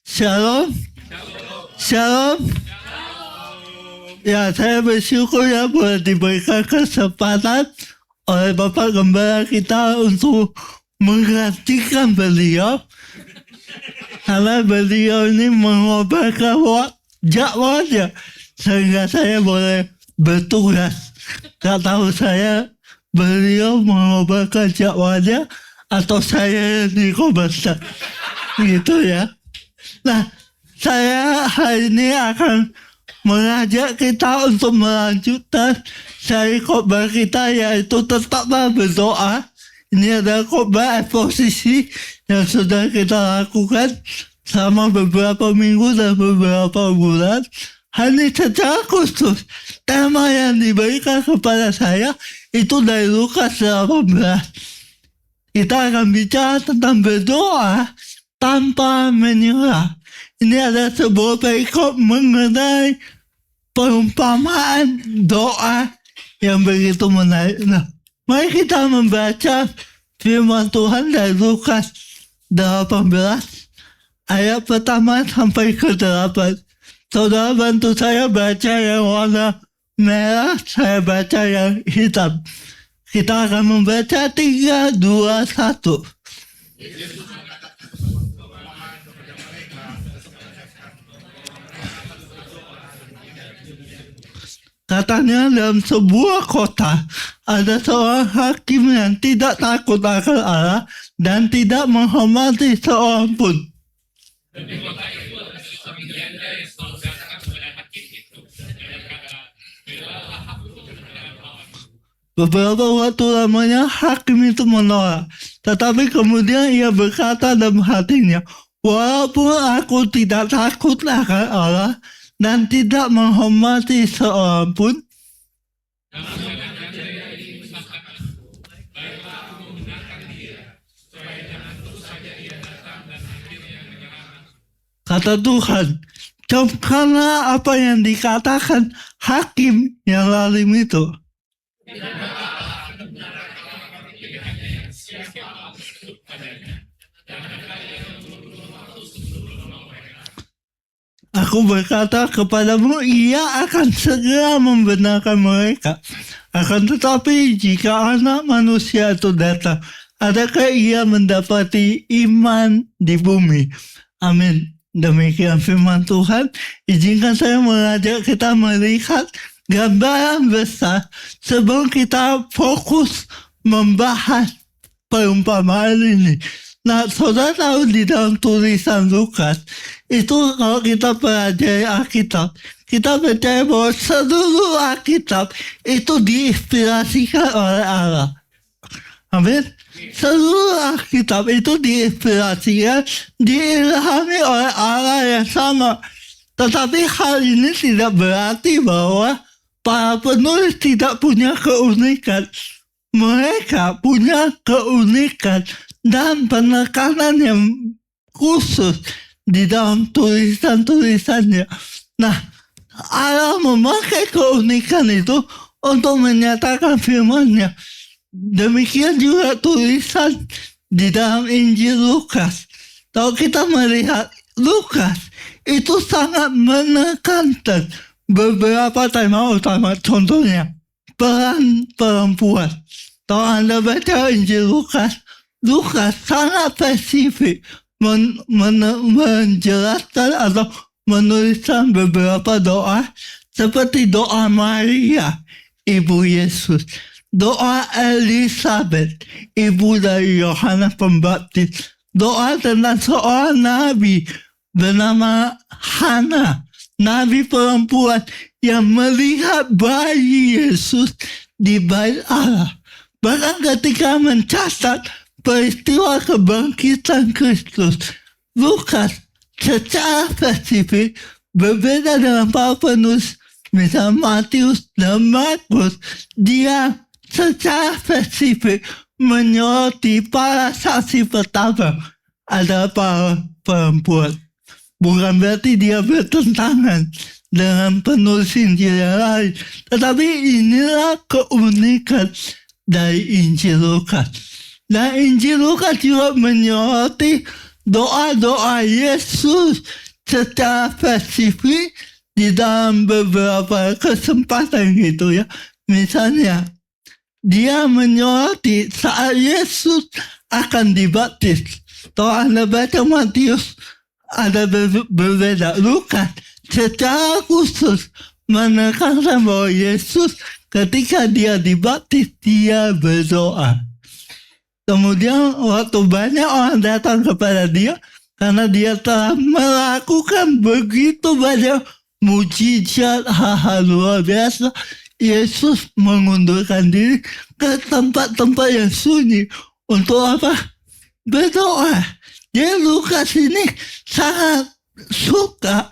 Shalom. Shalom. Ya, saya bersyukur ya boleh diberikan kesempatan oleh Bapak Gembala kita untuk menggantikan beliau. Karena beliau ini mengobarkan dakwahnya sehingga saya boleh bertugas. Gak tahu saya beliau mengobarkan dakwahnya atau saya yang dikobarkan. Gitu ya. Nah, saya hari ini akan mengajak kita untuk melanjutkan seri khotbah kita, yaitu tetaplah berdoa. Ini adalah khotbah eksposisi yang sudah kita lakukan selama beberapa minggu dan beberapa bulan. Hanya secara khusus, tema yang diberikan kepada saya itu dari Lukas 18. Kita akan bicara tentang berdoa tanpa menyerah. Ini adalah sebuah perikop mengenai perumpamaan doa yang begitu menarik. Nah, mari kita membaca firman Tuhan dari Lukas 18 ayat pertama sampai ke 8. Saudara bantu saya baca yang warna merah, saya baca yang hitam. Kita akan membaca 3, 2, 1. Katanya dalam sebuah kota ada seorang hakim yang tidak takut akan Allah dan tidak menghormati seorang pun. Di kota itu ada seorang janda yang selalu datang kepada hakim itu dan berkata, "Berilah aku kepada Tuhan." Beberapa waktu lamanya hakim itu menolak, tetapi kemudian ia berkata dalam hatinya, "Walaupun aku tidak takut akan Allah dan tidak menghormati seorang pun, kata Tuhan, camkanlah apa yang dikatakan hakim yang lalim itu." Aku berkata kepadamu, ia akan segera membenarkan mereka. Akan tetapi jika anak manusia itu datang, adakah ia mendapati iman di bumi? Amin. Demikian firman Tuhan. Izinkan saya mengajak kita melihat gambaran besar sebelum kita fokus membahas perumpamaan ini. Nah, saudara tahu di dalam tulisan Lukas, itu kalau kita pelajari Alkitab, kita percaya bahwa seluruh Alkitab itu diinspirasikan oleh Allah. Amin. Seluruh Alkitab itu diinspirasikan, diilhami oleh Allah yang sama. Tetapi hal ini tidak berarti bahwa para penulis tidak punya keunikan. Mereka punya keunikan dan penekanan yang khusus di dalam tulisan-tulisannya. Nah, Allah memakai keunikan itu untuk menyatakan firman-Nya. Demikian juga tulisan di dalam Injil Lukas. Kalau kita melihat Lukas, itu sangat menekankan beberapa tema utama. Contohnya, peran perempuan. Kalau Anda baca Injil Lukas, Lukas sangat spesifik menjelaskan atau menuliskan beberapa doa seperti doa Maria, ibu Yesus, doa Elizabeth, ibu dari Yohanes Pembaptis, doa tentang seorang nabi bernama Hana, nabi perempuan yang melihat bayi Yesus di bait Allah. Bahkan ketika mencatat peristiwa kebangkitan Kristus, Lukas secara spesifik berbeda dengan para penulis misalnya Matius dan Markus. Dia secara spesifik menyoroti para saksi pertama adalah para perempuan. Bukan berarti dia bertentangan dengan penulis Injil yang lain, tetapi inilah keunikan dari Injil Lukas. Dan Injil Lukas juga menyoroti doa-doa Yesus secara spesifik di dalam beberapa kesempatan gitu ya. Misalnya, dia menyoroti saat Yesus akan dibaptis. Kalau Anda baca Matius, ada berbeda. Lukas secara khusus menekankan bahwa Yesus ketika dia dibaptis, dia berdoa. Kemudian waktu banyak orang datang kepada dia, karena dia telah melakukan begitu banyak mujizat, hal-hal luar biasa, Yesus mengundurkan diri ke tempat-tempat yang sunyi. Untuk apa? Berdoa. Jadi Lukas ini sangat suka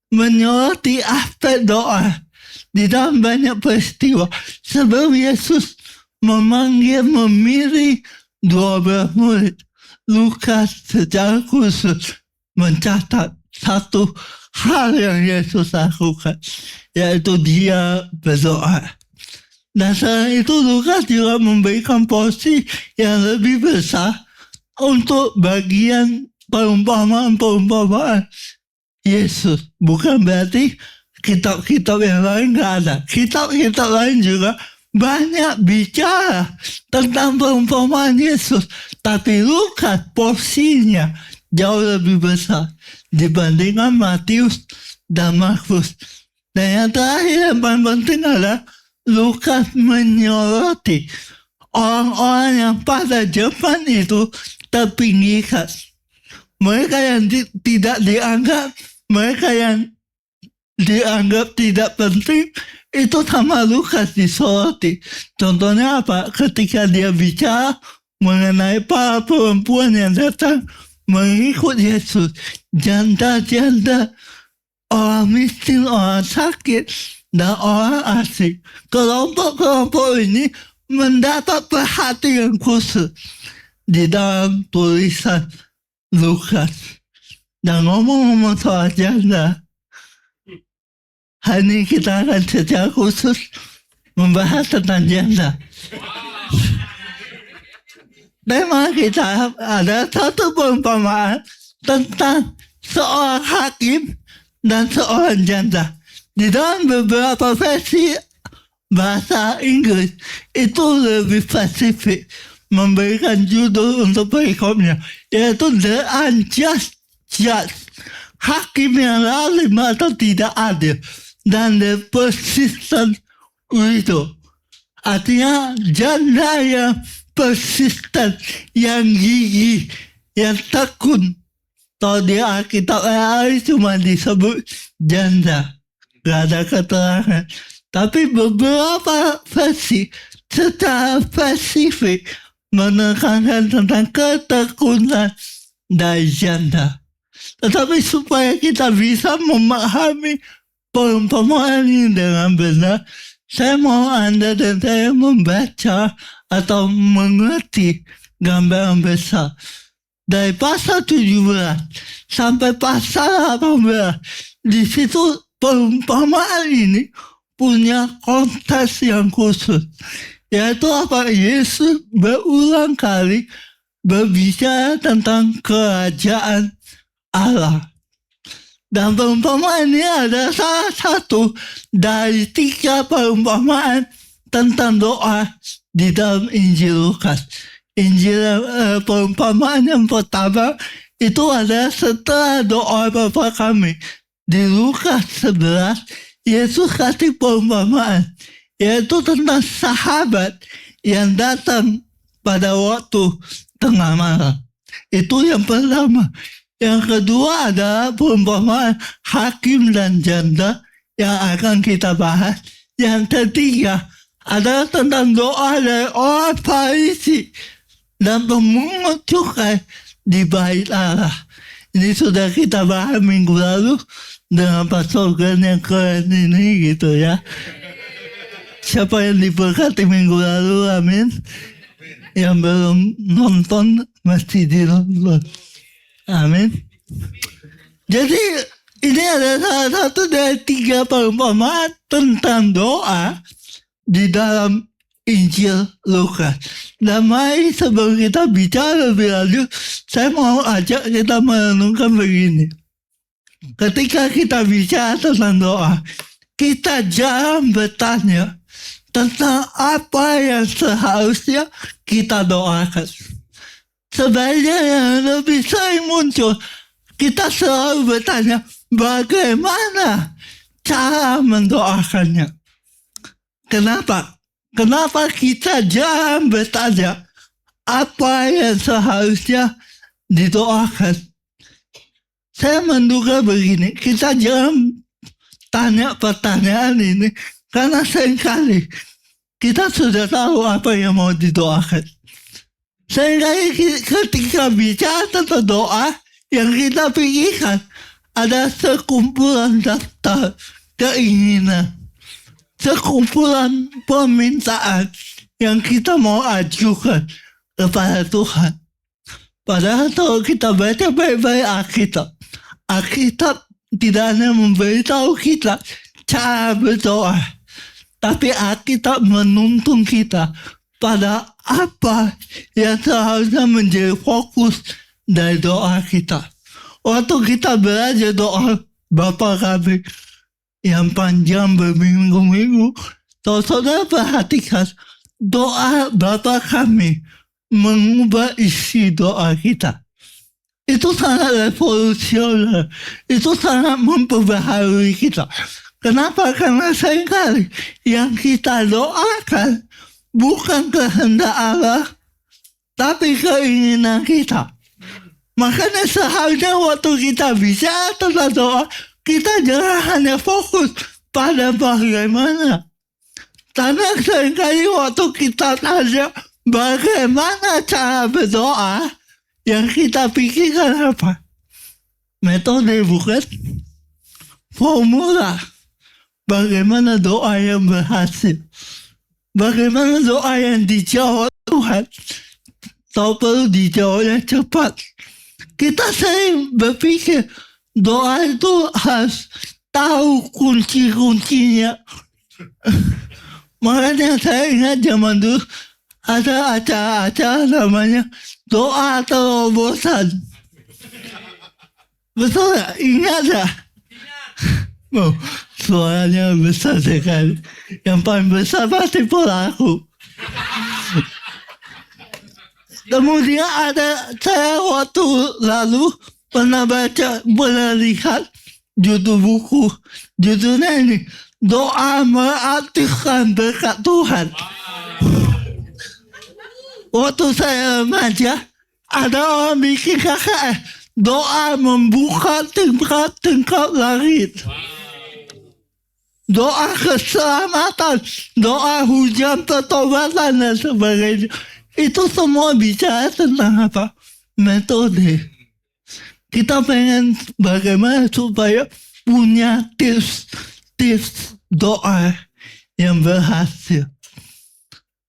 menyoroti aspek doa di dalam banyak peristiwa. Sebelum Yesus memilih 12 murid, Lukas secara khusus mencatat satu hal yang Yesus lakukan, yaitu dia berdoa. Dan selain itu Lukas juga memberikan porsi yang lebih besar untuk bagian perumpamaan Yesus. Bukan berarti kitab-kitab yang lain nggak ada. Kitab-kitab lain juga banyak bicara tentang perumpamaan Yesus. Tapi Lukas porsinya jauh lebih besar dibandingkan Matius dan Markus. Dan yang terakhir yang paling penting adalah Lukas menyoroti orang-orang yang pada zaman itu terpinggirkan. Mereka yang tidak dianggap, mereka yang dianggap tidak penting, itu sama Lukas disoroti. Contohnya apa? Ketika dia bicara mengenai para perempuan yang datang mengikut Yesus, janda-janda, orang miskin, orang sakit, dan orang asing. Kelompok-kelompok ini mendapat perhatian khusus di dalam tulisan Lukas. Dan ngomong-ngomong soal janda, hari ini kita akan secara khusus membahas tentang janda. Tema kita ada satu perumpamaan tentang seorang hakim dan seorang janda. Di dalam beberapa versi bahasa Inggris itu lebih spesifik, memberikan judul untuk perikopnya, yaitu The Unjust Judge, hakim yang lalim atau tidak adil, dan The Persistent Widow, artinya janda yang persisten, yang gigih, yang tekun. Kalau di Alkitab lain cuma disebut janda, gak ada keterangan. Tapi beberapa versi secara spesifik menekankan tentang ketekunan dari janda. Tetapi supaya kita bisa memahami perumpamaan ini dengan benar, saya mau Anda dan saya membaca atau mengerti gambaran besar. Dari pasal 17 sampai pasal 18, di situ perumpamaan ini punya konteks yang khusus. Yaitu apa? Yesus berulang kali berbicara tentang kerajaan Allah. Dan perumpamaan ini ada salah satu dari 3 perumpamaan tentang doa di dalam Injil Lukas. Perumpamaan yang pertama itu adalah setelah doa Bapa kami. Di Lukas 11, Yesus kasih perumpamaan, yaitu tentang sahabat yang datang pada waktu tengah malam. Itu yang pertama. Yang kedua adalah perumpamaan hakim dan janda yang akan kita bahas. Yang ketiga adalah tentang doa dari orang Farisi dan pemungut cukai di bait Allah. Ini sudah kita bahas minggu lalu dengan Pastor Glenn yang keren ini gitu ya. Siapa yang diberkati minggu lalu, amin. Yang belum nonton mesti dinonton. Amin. Jadi ini adalah salah satu dari 3 perumpamaan tentang doa di dalam Injil Lukas. Dan mari sebelum kita bicara lebih lanjut, saya mau ajak kita merenungkan begini. Ketika kita bicara tentang doa, kita jarang bertanya tentang apa yang seharusnya kita doakan. Sebenarnya yang lebih sering muncul, kita selalu bertanya bagaimana cara mendoakannya. Kenapa? Kenapa kita jarang bertanya apa yang seharusnya didoakan? Saya menduga begini, kita jangan tanya pertanyaan ini karena seringkali kita sudah tahu apa yang mau didoakan. Seringkali ketika bicara tentang doa, yang kita pikirkan ada sekumpulan daftar keinginan, sekumpulan permintaan yang kita mau ajukan kepada Tuhan. Padahal kalau kita baca baik-baik Alkitab tidak hanya memberitahu kita cara berdoa, tapi Alkitab menuntun kita pada apa yang seharusnya menjadi fokus dari doa kita. Waktu kita belajar doa Bapa Kami yang panjang berminggu-minggu, saudara perhatikan doa Bapa Kami mengubah isi doa kita. Itu sangat revolusioner, itu sangat memperbaharui kita. Kenapa? Karena seringkali yang kita doakan bukan kehendak Allah, tapi keinginan kita. Makanya seharusnya waktu kita bicara tentang doa, kita jangan hanya fokus pada bagaimana. Karena seringkali waktu kita tanya bagaimana cara berdoa, yang kita pikirkan apa? Metode bukan? Formula. Bagaimana doa yang berhasil? Bagaimana doa yang dijawab Tuhan? Tahu perlu dijawabnya cepat. Kita sering berpikir doa itu harus tahu kunci-kuncinya. Makanya saya ingat zaman dulu ada acara-acara namanya doa terobosan. Betul gak? Ingat gak? Oh, suaranya besar sekali. Yang paling besar pasti pelaku. Kemudian saya waktu lalu pernah lihat judul buku. Judulnya ini, Doa Mengaktifkan Berkat Tuhan. Waktu saya remaja, ada orang bikin KKN, doa membuka tingkat langit. Doa keselamatan, doa hujan pertobatan dan sebagainya. Itu semua bicara tentang apa? Metode. Kita pengen bagaimana supaya punya tips doa yang berhasil.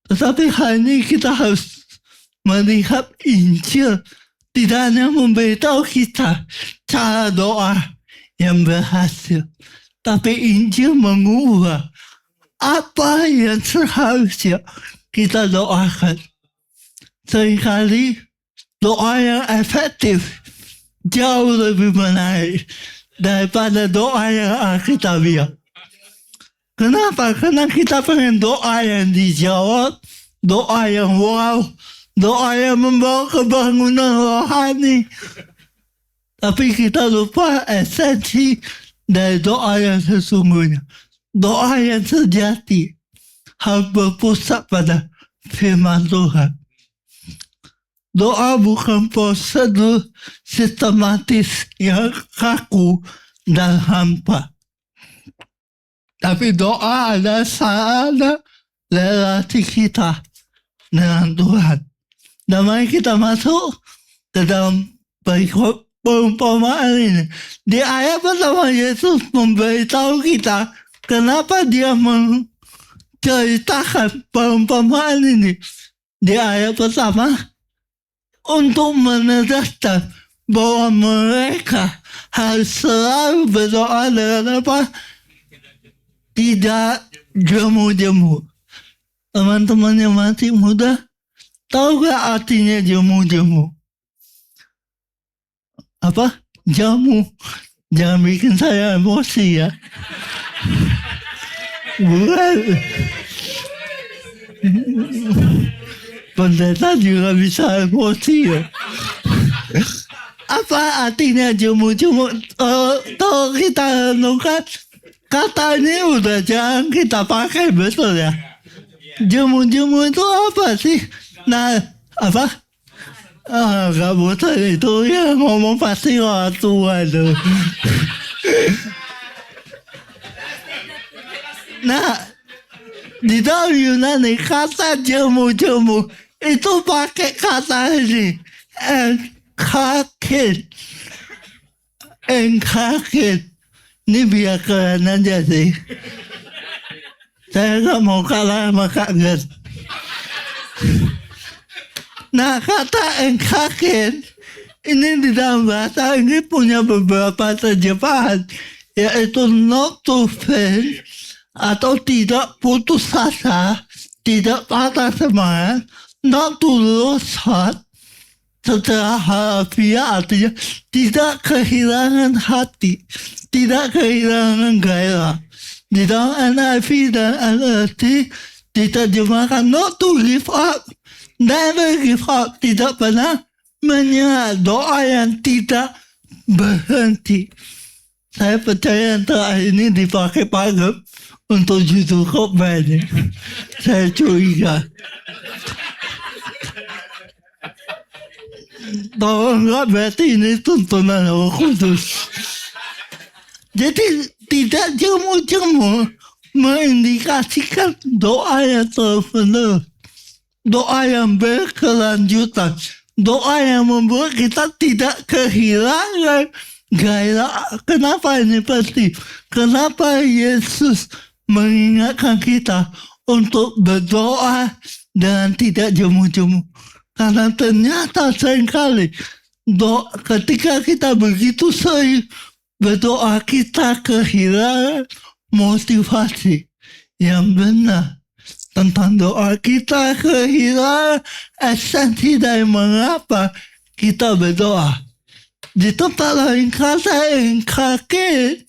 Tetapi hari ini kita harus melihat Injil tidak hanya memberitahu kita cara doa yang berhasil, tapi Injil mengubah apa yang seharusnya kita doakan. Seringkali doa yang efektif jauh lebih menarik daripada doa yang alkitabiah. Kenapa? Karena kita pengen doa yang dijawab, doa yang wow, doa yang membawa kebangunan rohani. Tapi kita lupa esensi dari doa yang sesungguhnya. Doa yang sejati harus berpusat pada firman Tuhan. Doa bukan prosedur sistematis yang kaku dan hampa. Tapi doa adalah sarana relasi kita dengan Tuhan. Dan mari kita masuk ke dalam perumpamaan ini. Di ayat pertama Yesus memberitahu kita kenapa dia menceritakan perumpamaan ini. Di ayat pertama, untuk menegaskan bahwa mereka harus selalu berdoa dengan apa? Tidak jemu-jemu. Teman-teman yang masih muda, tahu gak artinya jemu-jemu? Apa? Jamu. Jangan bikin saya emosi ya. Bukan. Pendeta juga bisa emosi ya. Apa artinya jemu-jemu? Kalau kita renungkan, kata ini udah jarang kita pakai, betul ya? Jemu-jemu itu apa sih? Nah, apa? Gak betul itu ya, ngomong pasti orang tua tuh. Nah, di dalam Yunani kata jemu-jemu itu pakai kata ini, engkakin. Ini biar keren aja sih. Saya gak mau kalah sama Kak Gen. Nah, kata engkakin ini di dalam bahasa ini punya beberapa terjemahan, yaitu not to fail, atau tidak putus asa, tidak patah semangat, not to lose heart. Secara harfiah artinya tidak kehilangan hati, tidak kehilangan gairah. Di dalam NIV dan NLT diterjemahkan not to give up, never give up, tidak pernah menyerah, doa yang tidak berhenti. Saya percaya yang terakhir ini dipakai pagem untuk judul khotbah ini. Saya curiga. Kalau enggak berarti ini tuntunan Roh Kudus. Jadi tidak jemu-jemu mengindikasikan doa yang terus-menerus, doa yang berkelanjutan, doa yang membuat kita tidak kehilangan gairah. Kenapa ini penting? Kenapa Yesus mengingatkan kita untuk berdoa dan tidak jemu-jemu? Karena ternyata seringkali ketika kita begitu sering berdoa, kita kehilangan motivasi yang benar tentang doa. Kita kehilangan esensi dari mengapa kita berdoa. Di tempat lain kata yang kaget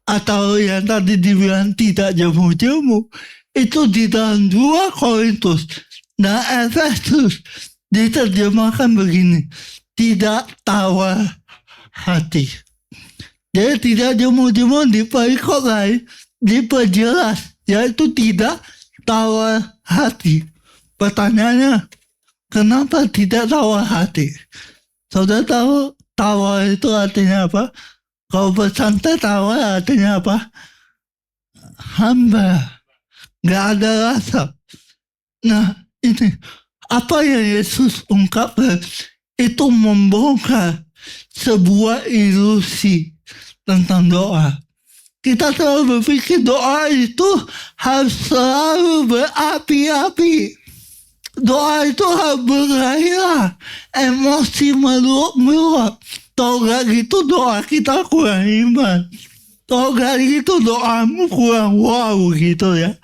atau yang tadi dibilang tidak jemu-jemu itu di dalam 2 Korintus dan Efesus diterjemahkan begini, tidak tawar hati. Jadi tidak jemu-jemu di perikop lain diperjelas, yaitu tidak tawar hati. Pertanyaannya, kenapa tidak tawar hati? Saudara tahu tawar itu artinya apa? Kalau bersantai tawar artinya apa? Hamba, gak ada rasa. Nah, ini apa yang Yesus ungkapkan itu membongkar sebuah ilusi tentang doa. Kita selalu berpikir doa itu harus selalu berapi-api. Doa itu harus bergairah, emosi meluap-meluap. Kalau gak gitu doa kita kurang iman. Kalau gak gitu doamu kurang wow gitu ya.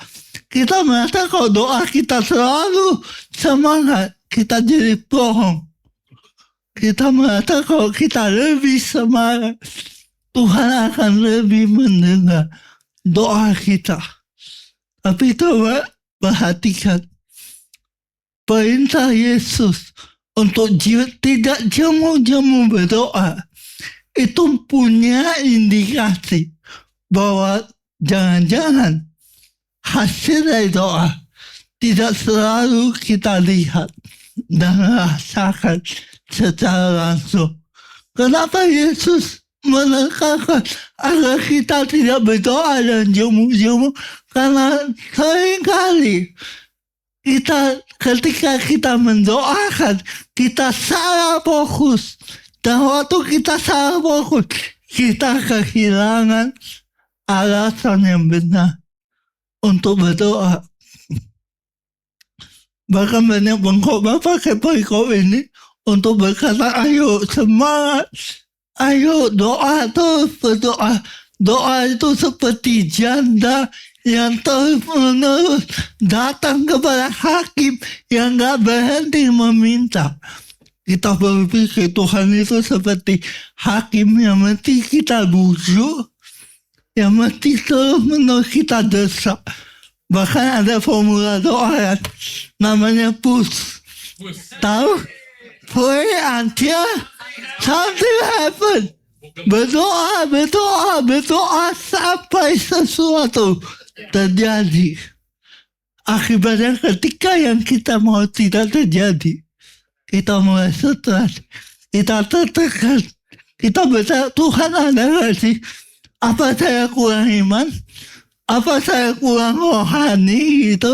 Kita merasa kalau doa kita selalu semangat, kita jadi bohong. Kita merasa kalau kita lebih semangat, Tuhan akan lebih mendengar doa kita. Tapi coba perhatikan perintah Yesus untuk tidak jemu-jemu berdoa itu punya indikasi bahwa jangan-jangan hasil dari doa tidak selalu kita lihat dan rasakan secara langsung. Kenapa Yesus menekankan agar kita tidak berdoa dan jemu-jemu? Karena seringkali ketika kita mendoakan, kita salah fokus. Dan waktu kita salah fokus, kita kehilangan alasan yang benar untuk berdoa. Bahkan banyak pengkhotbah pakai perikop ini untuk berkata, ayo semangat, ayo doa terus berdoa. Doa itu seperti janda yang terus-menerus datang kepada hakim yang gak berhenti meminta. Kita berpikir Tuhan itu seperti hakim yang mesti kita bujuk, yang mesti terus-menerus kita desak. Bahkan ada formula doa yang namanya push. Tahu? Pray until something happen. Berdoa sampai sesuatu terjadi. Akibatnya ketika yang kita mau tidak terjadi, kita mulai stres, kita tertekan, kita bertanya, Tuhan ada nggak sih? Apa saya kurang iman? Apa saya kurang rohani gitu?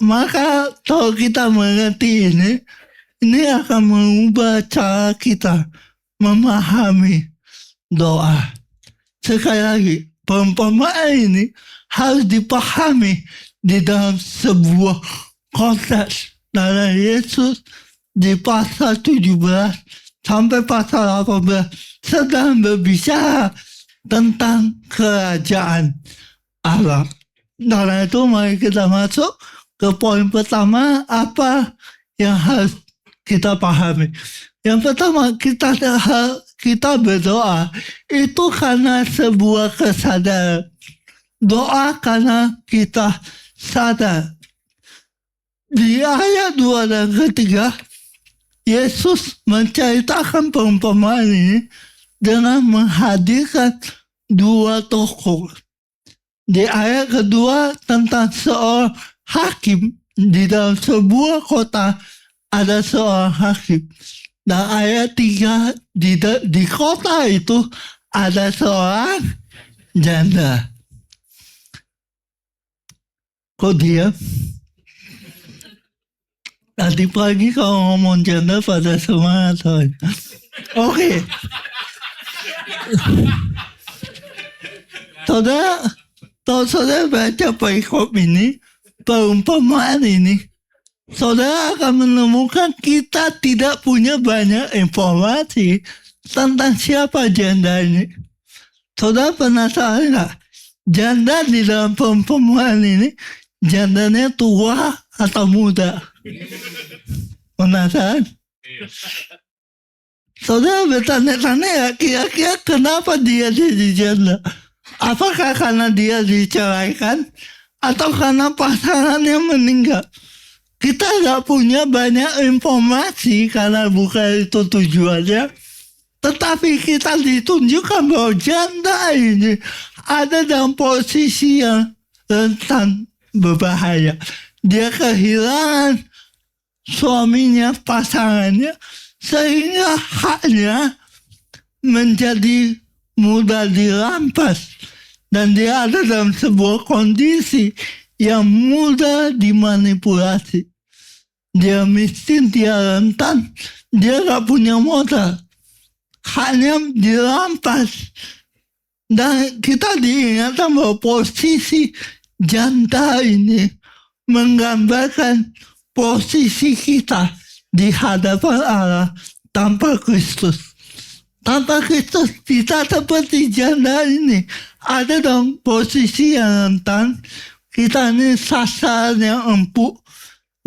Maka kalau kita mengerti ini akan mengubah cara kita memahami doa. Sekali lagi, perumpamaan ini harus dipahami di dalam sebuah konteks. Karena Yesus di pasal 17 sampai pasal 18 sedang berbicara tentang kerajaan Allah. Karena itu mari kita masuk ke poin pertama, apa yang harus kita pahami. Yang pertama, kita berdoa itu karena sebuah kesadaran. Doa karena kita sadar. Di ayat 2 dan 3, Yesus menceritakan perumpamaan ini dengan menghadirkan dua tokoh. Di ayat kedua tentang seorang hakim, di dalam sebuah kota ada seorang hakim. Dan ayat 3 di kota itu ada seorang janda. Kok diam? Tadi pagi kalau ngomong janda pada semangat. Oke. Saudara baca perikop ini, perumpamaan ini, saudara akan menemukan kita tidak punya banyak informasi tentang siapa janda ini. Saudara penasaran nggak? Janda di dalam perumpamaan ini, jandanya tua atau muda? Penasaran? Saudara bertanya-tanya ya, kira-kira kenapa dia jadi janda? Apakah karena dia diceraikan atau karena pasangannya meninggal? Kita nggak punya banyak informasi karena bukan itu tujuannya. Tetapi kita ditunjukkan bahwa janda ini ada dalam posisi yang rentan berbahaya. Dia kehilangan suaminya, pasangannya, sehingga haknya menjadi mudah dirampas. Dan dia ada dalam sebuah kondisi yang mudah dimanipulasi. Dia miskin, dia rentan, dia gak punya modal. Haknya dirampas. Dan kita diingatkan bahwa posisi janda ini menggambarkan posisi kita di hadapan Allah tanpa Kristus. Tanpa Kristus kita seperti janda ini ada dalam posisi yang rentan. Kita ini sasaran yang empuk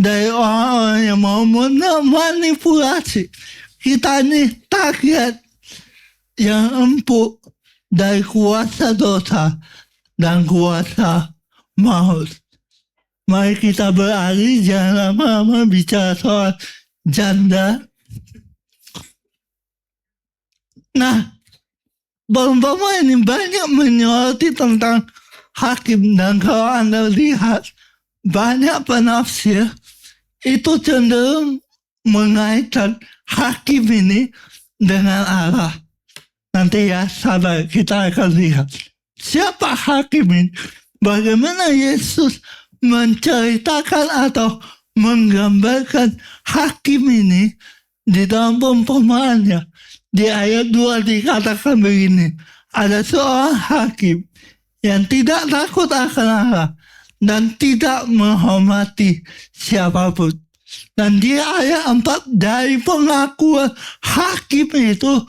dari orang-orang yang mau memanipulasi. Kita ini target yang empuk dari kuasa dosa dan kuasa maut. Mari kita beralih, jangan lama-lama bicara soal janda. Nah, perumpamaan ini banyak menyoroti tentang hakim. Dan kalau Anda lihat, banyak penafsir itu cenderung mengaitkan hakim ini dengan Allah. Nanti ya, sabar, kita akan lihat. Siapa hakim ini? Bagaimana Yesus menceritakan atau menggambarkan hakim ini di dalam perumpamaannya. Di ayat 2 dikatakan begini, ada seorang hakim yang tidak takut akan Allah dan tidak menghormati siapapun. Dan di ayat 4 dari pengakuan hakim itu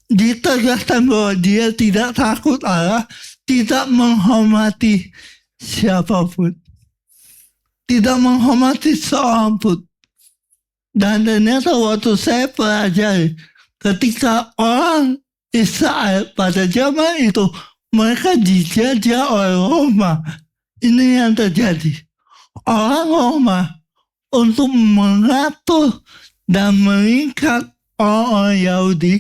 ditegaskan bahwa dia tidak takut Allah, tidak menghormati siapapun, tidak menghormati seorang pun. Dan ternyata waktu saya pelajari, ketika orang Israel pada zaman itu mereka dijajah oleh Roma, ini yang terjadi. Orang Roma untuk mengatur dan mengikat orang-orang Yahudi,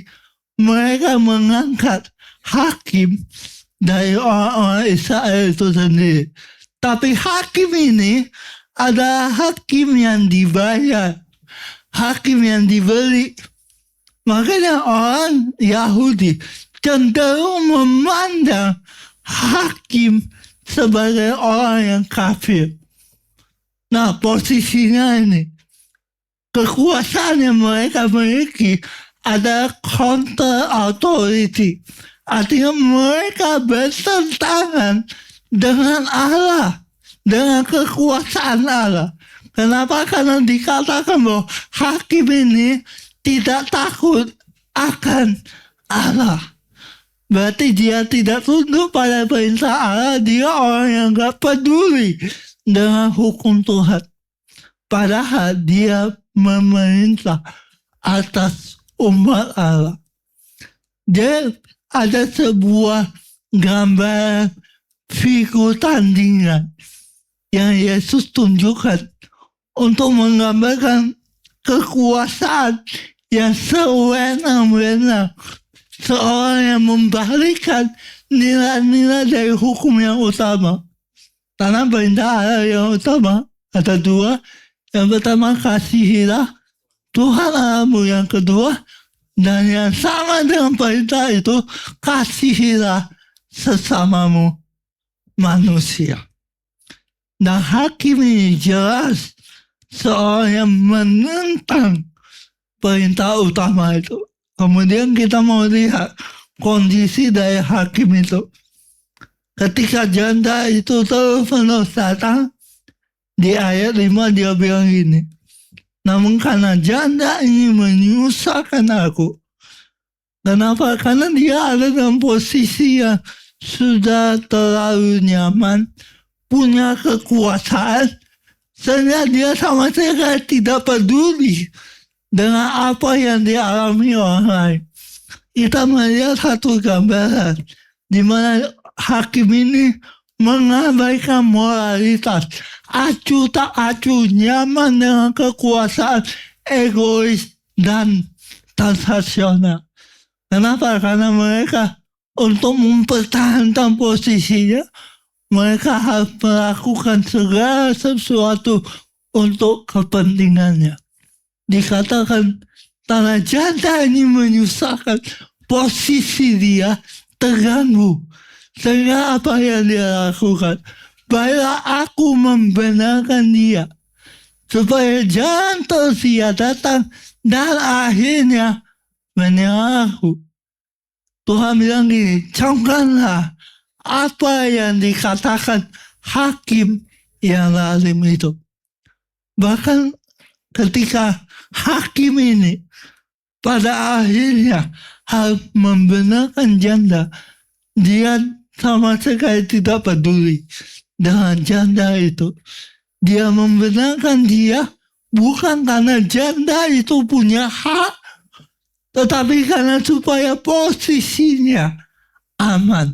mereka mengangkat hakim dari orang-orang Israel itu sendiri. Tapi hakim ini adalah hakim yang dibayar, hakim yang dibeli. Makanya orang Yahudi cenderung memandang hakim sebagai orang yang kafir. Nah, posisinya ini, kekuasaan yang mereka miliki adalah counter authority. Artinya mereka bertentangan dengan Allah, dengan kekuasaan Allah. Kenapa? Karena dikatakan bahwa hakim ini tidak takut akan Allah. Berarti dia tidak tunduk pada perintah Allah. Dia orang yang gak peduli dengan hukum Tuhan. Padahal dia memerintah atas umat Allah. Jadi ada sebuah gambar figur tandingan yang Yesus tunjukkan untuk menggambarkan kekuasaan yang sewenang-wenang, seorang yang membalikkan nilai-nilai dari hukum yang utama. Karena perintah Allah yang utama ada dua. Yang pertama, kasihilah Tuhan Allahmu. Yang kedua, dan yang sama dengan perintah itu, kasihilah sesamamu manusia. Dan hakim ini jelas seorang yang menentang perintah utama itu. Kemudian kita mau lihat kondisi dari hakim itu. Ketika janda itu terus datang, di ayat 5 dia bilang gini, namun karena janda ini menyusahkan aku. Kenapa? Karena dia ada dalam posisi yang sudah terlalu nyaman, punya kekuasaan, sehingga dia sama sekali tidak peduli dengan apa yang dialami orang lain. Kita melihat satu gambaran di mana hakim ini mengabaikan moralitas, acuh tak acuh, nyaman dengan kekuasaan, egois dan transaksional. Kenapa? Karena mereka untuk mempertahankan posisinya, mereka harus melakukan segala sesuatu untuk kepentingannya. Dikatakan tanah janda ini menyusahkan, posisi dia terganggu. Sehingga apa yang dia lakukan? Baiklah aku membenarkan dia, supaya jangan terus dia datang dan akhirnya menyerang aku. Tuhan bilang gini, camkanlah apa yang dikatakan hakim yang zalim itu. Bahkan ketika hakim ini pada akhirnya harus membenarkan janda, dia sama sekali tidak peduli dengan janda itu. Dia membenarkan dia bukan karena janda itu punya hak, tetapi karena supaya posisinya aman.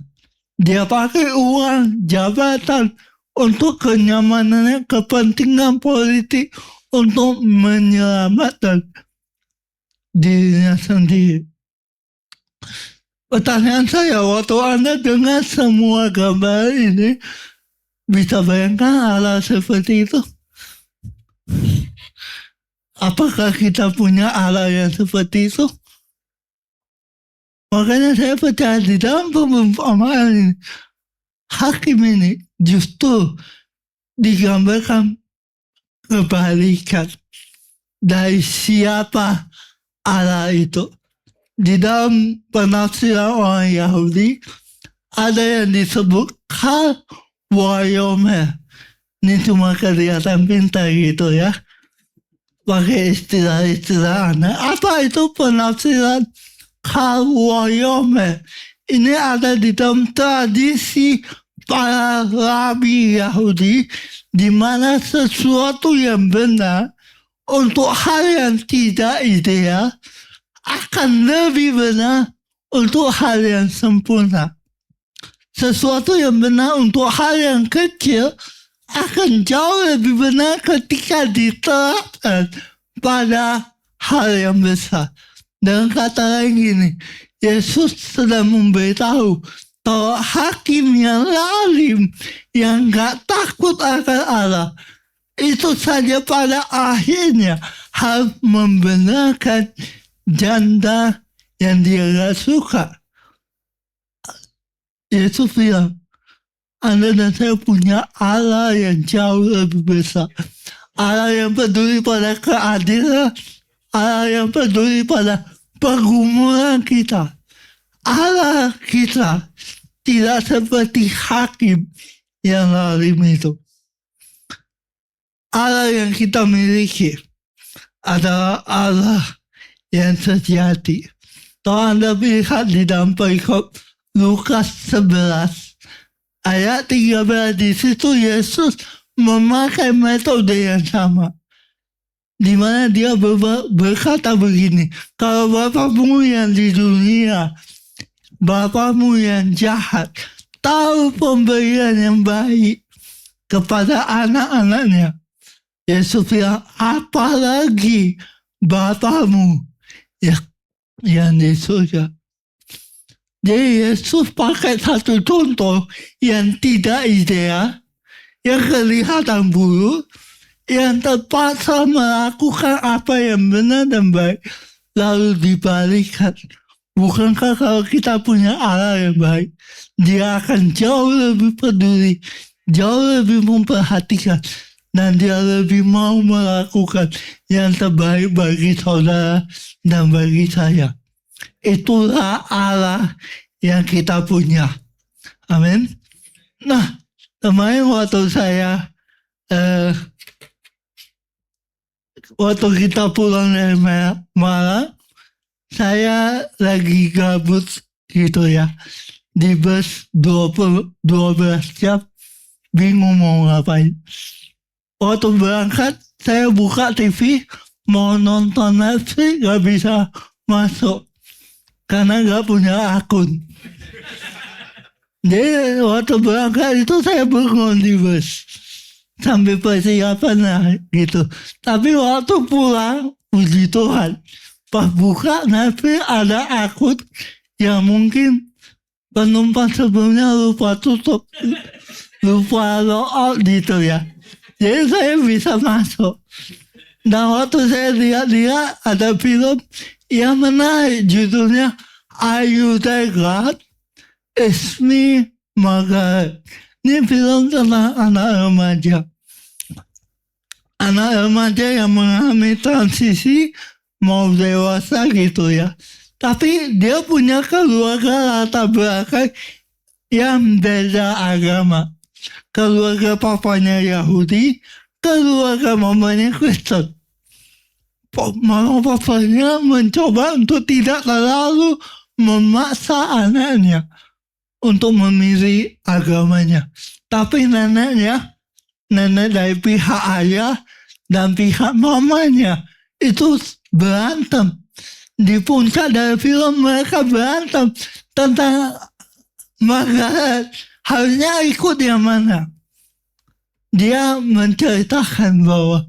Dia pakai uang jabatan untuk kenyamanannya, kepentingan politik, untuk menyelamatkan dirinya sendiri. Pertanyaan saya, waktu Anda dengar semua gambar ini, bisa bayangkan Allah seperti itu? Apakah kita punya Allah yang seperti itu? Makanya saya percaya di dalam perumpamaan ini, hakim ini justru digambarkan kebalikan dari siapa Allah itu. Di dalam penafsiran orang Yahudi, ada yang disebut Kal Wayomer. Ini cuma kelihatan pintar gitu ya, pakai istilah-istilah aneh. Apa itu penafsiran Kal Wayomer? Ini ada di dalam tradisi para rabi Yahudi, di mana sesuatu yang benar untuk hal yang tidak ideal akan lebih benar untuk hal yang sempurna. Sesuatu yang benar untuk hal yang kecil akan jauh lebih benar ketika diterapkan pada hal yang besar. Dengan kata lain gini, Yesus sedang memberitahu bahwa hakim yang lalim, yang gak takut akan Allah, itu saja pada akhirnya harus membenarkan janda yang dia gak suka. Yesus bilang, Anda dan saya punya Allah yang jauh lebih besar. Allah yang peduli pada keadilan, Allah yang peduli pada pergumulan kita. Allah kita tidak seperti hakim yang lalim itu. Allah yang kita miliki adalah Allah yang sejati. Kalau Anda lihat di dalam perikop Lukas 11 ayat 13, di situ Yesus memakai metode yang sama, di mana dia berkata begini, kalau Bapakmu yang di dunia, Bapakmu yang jahat, tahu pemberian yang baik kepada anak-anaknya, Yesus bilang, apalagi Bapakmu yang di surga. Jadi Yesus pakai satu contoh yang tidak ideal, yang kelihatan buruk, yang terpaksa melakukan apa yang benar dan baik, lalu dibalikkan. Bukankah kalau kita punya Allah yang baik, dia akan jauh lebih peduli, jauh lebih memperhatikan, dan dia lebih mau melakukan yang terbaik bagi saudara dan bagi saya. Itulah Allah yang kita punya. Amin. Nah, kemarin waktu kita pulang dari Malang, saya lagi gabut gitu ya. Di bus 12 jam, bingung mau ngapain. Waktu berangkat, saya buka TV, mau nonton Netflix, gak bisa masuk. Karena gak punya akun. Jadi waktu berangkat itu saya bengong di bus. Sambil persiapan lah gitu. Tapi waktu pulang, puji Tuhan, pas buka Netflix ada akun yang mungkin penumpang sebelumnya lupa tutup, lupa logout gitu ya. Jadi saya bisa masuk. Dan waktu saya lihat ada film yang menarik, judulnya Are You There God? It's Me, Margaret. Ini film tentang anak remaja. Anak remaja yang mengalami transisi mau dewasa gitu ya. Tapi dia punya keluarga latar belakang yang beda agama. Keluarga papanya Yahudi, keluarga mamanya Kristen. Mama papanya mencoba untuk tidak terlalu memaksa anaknya untuk memilih agamanya. Tapi nenek dari pihak ayah dan pihak mamanya itu berantem. Di puncak dari film mereka berantem tentang Margaret harusnya ikut yang mana. Dia menceritakan bahwa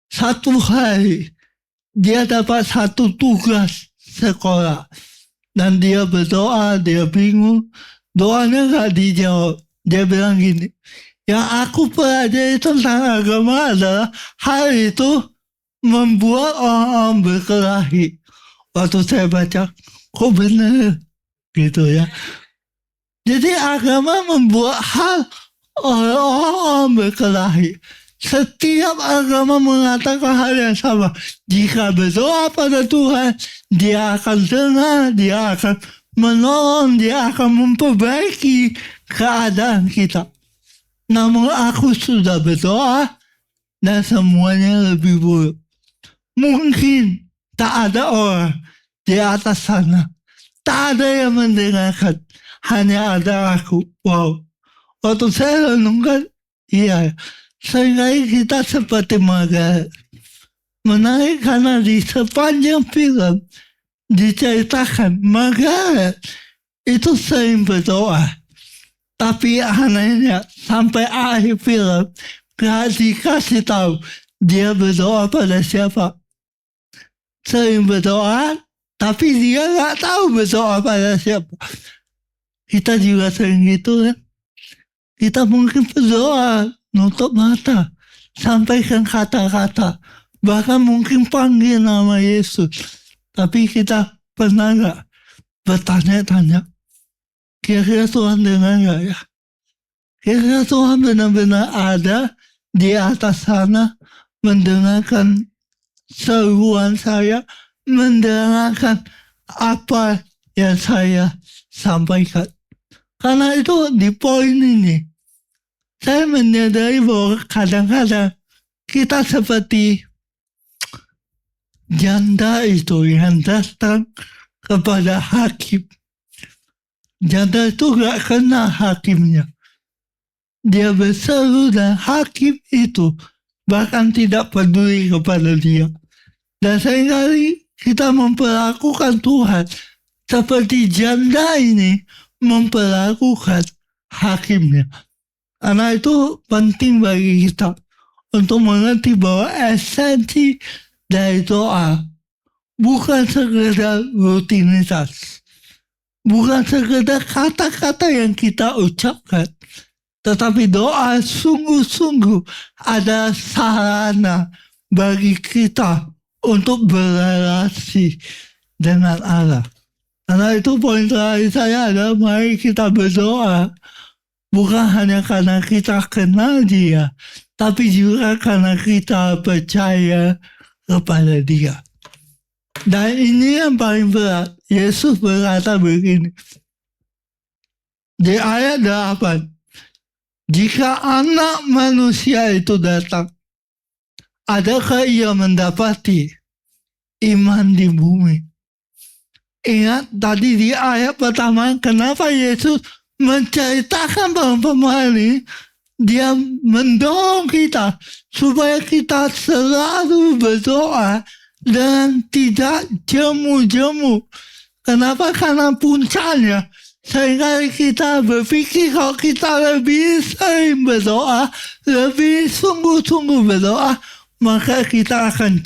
satu hari dia dapat satu tugas sekolah dan dia berdoa, dia bingung, doanya gak dijawab. Dia bilang gini, yang aku pelajari tentang agama adalah hal itu membuat orang-orang berkelahi. Waktu saya baca, kok bener gitu ya. Jadi agama membuat hal orang-orang berkelahi. Setiap agama mengatakan hal yang sama. Jika berdoa pada Tuhan, dia akan dengar, dia akan menolong, dia akan memperbaiki keadaan kita. Namun aku sudah berdoa dan semuanya lebih buruk. Mungkin tak ada orang di atas sana, tak ada yang mendengarkan. hanya ada aku. Wow. Waktu saya renungkan, iya, seringkali kita seperti Margaret. Menarik karena di sepanjang film diceritakan Margaret itu sering berdoa. Tapi anehnya sampai akhir film gak dikasih tahu dia berdoa pada siapa. Sering berdoa, tapi dia gak tahu berdoa pada siapa. Kita juga sering gitu kan. Kita mungkin berdoa, nutup mata, sampaikan kata-kata, bahkan mungkin panggil nama Yesus. Tapi kita pernah gak bertanya-tanya, kira-kira Tuhan dengar gak ya? Kira-kira Tuhan benar-benar ada di atas sana, mendengarkan seruan saya, mendengarkan apa yang saya sampaikan. Karena itu di poin ini, saya menyadari bahwa kadang-kadang kita seperti janda itu yang datang kepada hakim. Janda itu gak kenal hakimnya. Dia berseru dan hakim itu bahkan tidak peduli kepada dia. Dan seringkali kita memperlakukan Tuhan seperti janda ini memperlakukan hakimnya. Karena itu penting bagi kita untuk mengerti bahwa esensi dari doa bukan sekedar rutinitas. Bukan sekedar kata-kata yang kita ucapkan, tetapi doa sungguh-sungguh ada sarana bagi kita untuk berrelasi dengan Allah. Karena itu poin terakhir saya adalah mari kita berdoa bukan hanya karena kita kenal dia, tapi juga karena kita percaya kepada dia. Dan ini yang paling berat. Yesus berkata begini. Di ayat 8. Jika anak manusia itu datang, adakah ia mendapati iman di bumi? Ingat tadi di ayat pertama, kenapa Yesus menceritakan perumpamaan ini? Dia mendorong kita supaya kita selalu berdoa dan tidak jemu-jemu. Kenapa? Karena puncaknya seringkali kita berpikir kalau kita lebih sering berdoa, lebih sungguh-sungguh berdoa, maka kita akan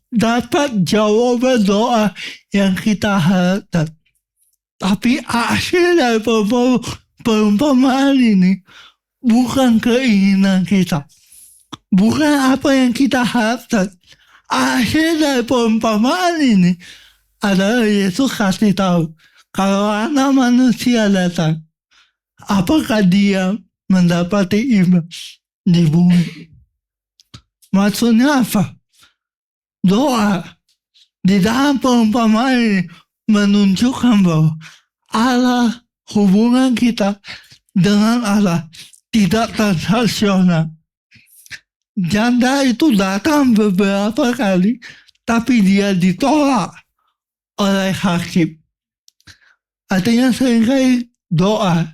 dapat jawaban doa yang kita harapkan. Tapi akhir dari perumpamaan ini bukan keinginan kita, bukan apa yang kita harapkan. Akhir dari perumpamaan ini adalah Yesus kasih tahu kalau anak manusia datang, apakah dia mendapati iman di bumi? Maksudnya apa? Doa di dalam perumpamaan ini menunjukkan bahwa Allah, hubungan kita dengan Allah tidak transaksional. Janda itu datang beberapa kali, tapi dia ditolak oleh hakim. Artinya seringkali doa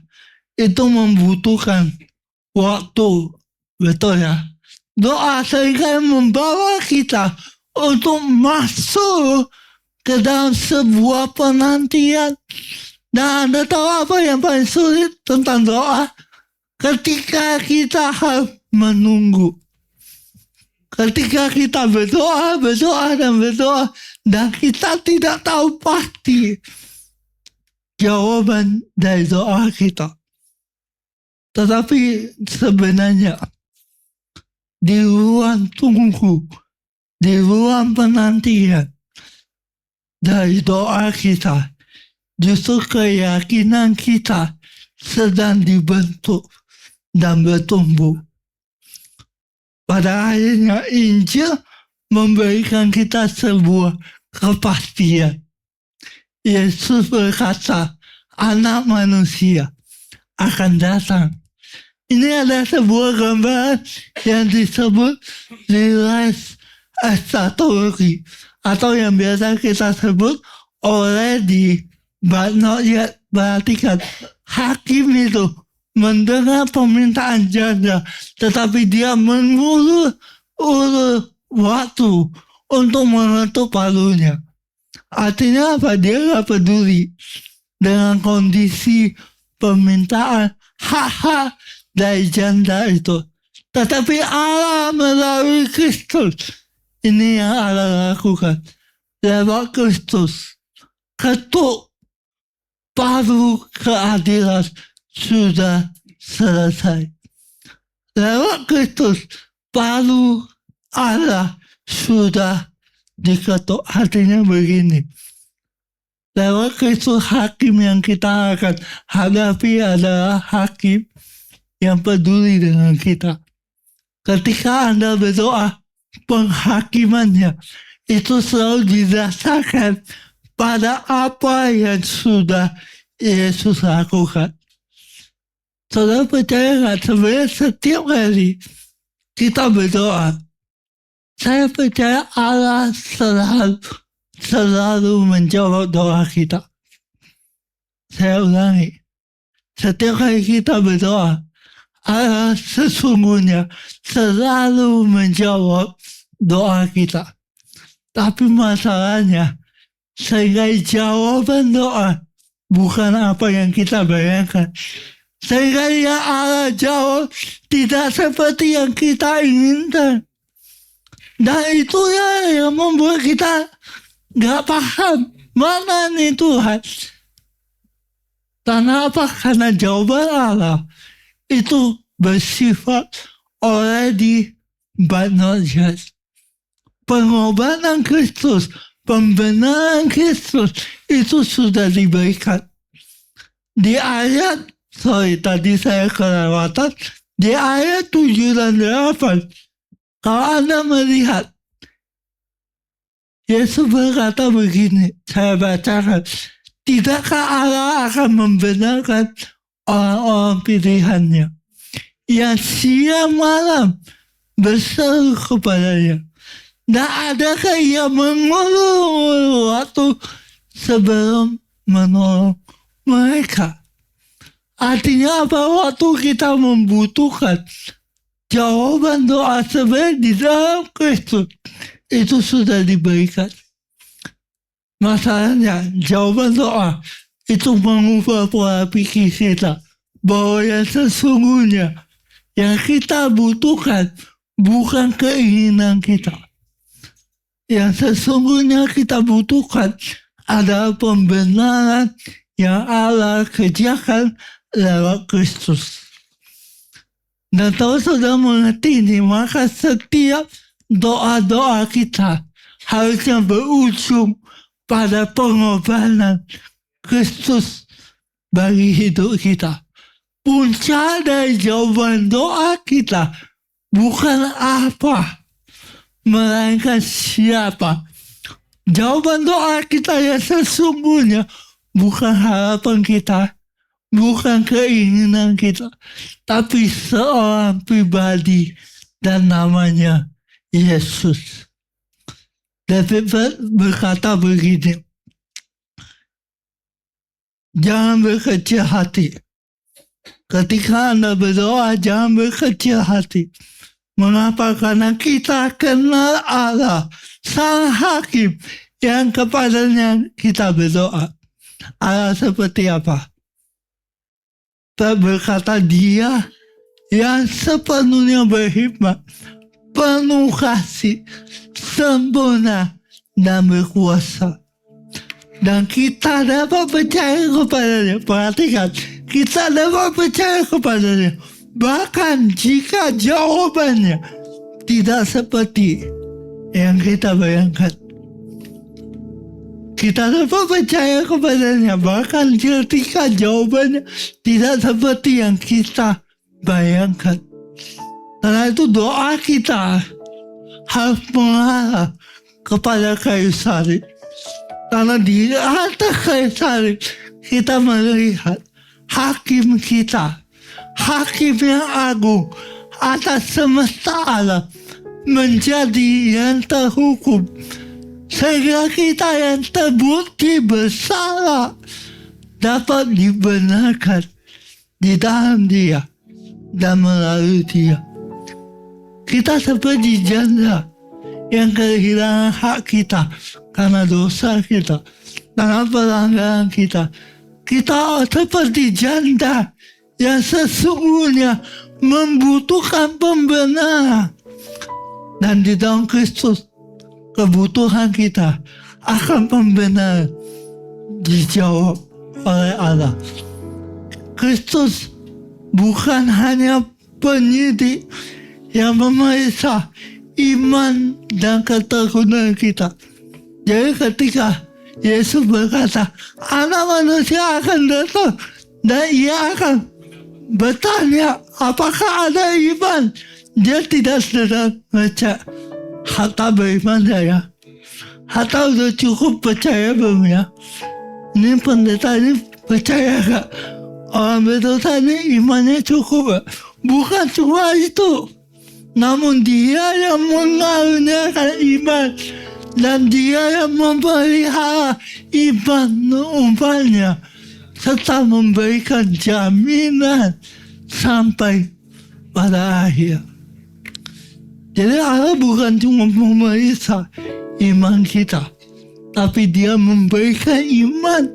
itu membutuhkan waktu, betul ya? Doa seringkali membawa kita untuk masuk ke dalam sebuah penantian. Dan Anda tahu apa yang paling sulit tentang doa? Ketika kita harus menunggu. Ketika kita berdoa, dan kita tidak tahu pasti jawaban dari doa kita. Tetapi sebenarnya di ruang tunggu, di ruang penantian dari doa kita, justru keyakinan kita sedang dibentuk dan bertumbuh. Pada akhirnya Injil memberikan kita sebuah kepastian. Yesus berkata, anak manusia akan datang. Ini adalah sebuah gambaran yang disebut res eschatology, atau yang biasa kita sebut already but not yet. Perhatikan, hakim itu mendengar permintaan janda, tetapi dia mengulur waktu untuk mengetuk palunya. Artinya apa? Dia gak peduli dengan kondisi permintaan hak-hak dari janda itu. Tetapi Allah melalui Kristus, ini yang Allah lakukan. Lewat Kristus, ketuk palu keadilan sudah selesai. Lewat Kristus, palu Allah sudah diketuk. Artinya begini, lewat Kristus hakim yang kita akan hadapi adalah hakim yang peduli dengan kita. Ketika Anda berdoa, penghakimannya itu selalu didasarkan pada apa yang sudah Yesus lakukan. Saudara percaya nggak? Sebenarnya setiap kali kita berdoa, saya percaya Allah selalu menjawab doa kita. Saya ulangi, setiap kali kita berdoa, Allah sesungguhnya selalu menjawab doa kita. Tapi masalahnya, sehingga jawaban doa bukan apa yang kita bayangkan. Sehingga yang Allah jawab tidak seperti yang kita inginkan. Dan itu yang membuat kita gak paham mana nih Tuhan. Karena apa? Karena jawaban Allah itu bersifat already but not yet. Pengobatan Kristus, pembenaran Kristus itu sudah diberikan. Di ayat, tadi saya kelewatan, di ayat 7 dan 8, kalau Anda melihat, Yesus berkata begini, saya bacakan, tidakkah Allah akan membenarkan orang-orang pilihannya yang siang malam berseru kepadanya? Dan adakah ia mengulur waktu sebelum menolong mereka? Artinya apa? Waktu kita membutuhkan jawaban doa sebenarnya di dalam Kristus itu sudah diberikan. Masalahnya jawaban doa itu mengubah pola pikir kita bahwa yang sesungguhnya yang kita butuhkan bukan keinginan kita. Yang sesungguhnya kita butuhkan adalah pembenaran yang Allah kerjakan lewat Kristus. Dan kalau sudah mengerti ini, maka setiap doa-doa kita harusnya berujung pada pengorbanan Kristus bagi hidup kita. Puncak dari jawaban doa kita bukan apa, melainkan siapa. Jawaban doa kita yang sesungguhnya bukan harapan kita, bukan keinginan kita, tapi seorang pribadi dan namanya Yesus. David berkata begini, jangan berkecil hati. Ketika Anda berdoa, jangan berkecil hati. Mengapa? Karena kita kenal Allah, Sang Hakim, yang kepadanya kita berdoa. Allah seperti apa? Berkata Dia yang sepenuhnya berhikmat, penuh kasih, sempurna, dan berkuasa. Dan kita dapat percaya kepadanya. Perhatikan, kita dapat percaya kepadanya. Bahkan jika jawabannya tidak seperti yang kita bayangkan, kita dapat percaya kepadanya. Bahkan ketika jawabannya tidak seperti yang kita bayangkan. Karena itu doa kita harus mengarah kepada kayu salib. Karena di atas kayu salib kita melihat hakim kita, hakim yang agung atas semesta alam, menjadi yang terhukum, sehingga kita yang terbukti bersalah dapat dibenarkan di dalam Dia dan melalui Dia. Kita seperti janda yang kehilangan hak kita karena dosa kita, karena pelanggaran kita. Kita seperti janda yang sesungguhnya membutuhkan pembenaran. Dan di dalam Kristus, kebutuhan kita akan pembenaran dijawab oleh Allah. Kristus bukan hanya penyidik yang memeriksa iman dan ketekunan kita. Jadi ketika Yesus berkata, Anak Manusia akan datang dan Ia akan bertanya, apakah ada iman? Dia tidak sedang ngecek, hatta beriman saya, hatta udah cukup percaya belum ya? Ini pendeta ini percaya gak? Orang berdosa ini imannya cukup gak? Bukan cuma itu, namun Dia yang mengaruniakan iman dan Dia yang memelihara iman umatnya serta memberikan jaminan sampai pada akhir. Jadi Allah bukan cuma memeriksa iman kita, tapi Dia memberikan iman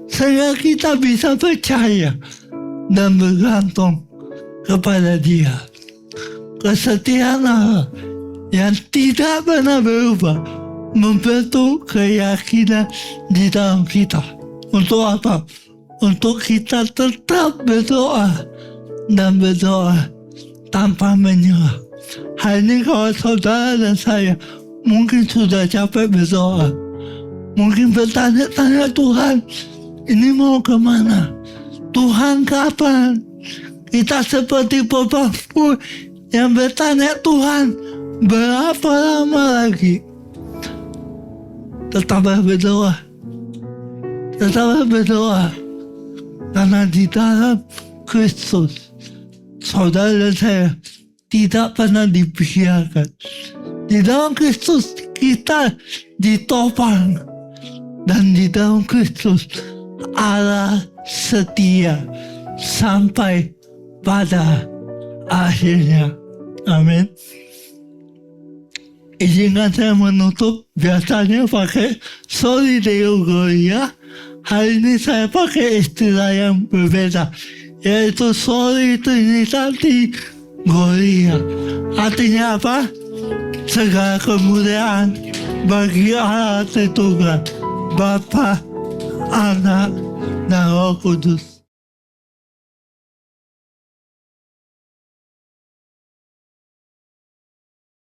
sehingga kita bisa percaya dan bergantung kepada Dia. Kesetiaan Allah yang tidak pernah berubah membentuk keyakinan di dalam kita. Untuk apa? Untuk kita tetap berdoa dan berdoa tanpa menyerah. Hari ini kalau saudara dan saya mungkin sudah capek berdoa, mungkin bertanya-tanya, Tuhan ini mau kemana? Tuhan kapan? Kita seperti pebasku yang bertanya, Tuhan berapa lama lagi? Tetaplah berdoa. Tetaplah berdoa. Karena di dalam Kristus, saudara dan saya tidak pernah dibiarkan. Di dalam Kristus kita ditopang. Dan di dalam Kristus Allah setia sampai pada akhirnya. Amin. Izinkan saya menutup biasanya pakai Soli Deo Gloria. Hari ini saya pakai istilah yang berbeda, yaitu Soli Trinitatis Gloria. Artinya apa? Segala kemuliaan bagi Allah Tritunggal, Bapa, Anak, dan Roh Kudus.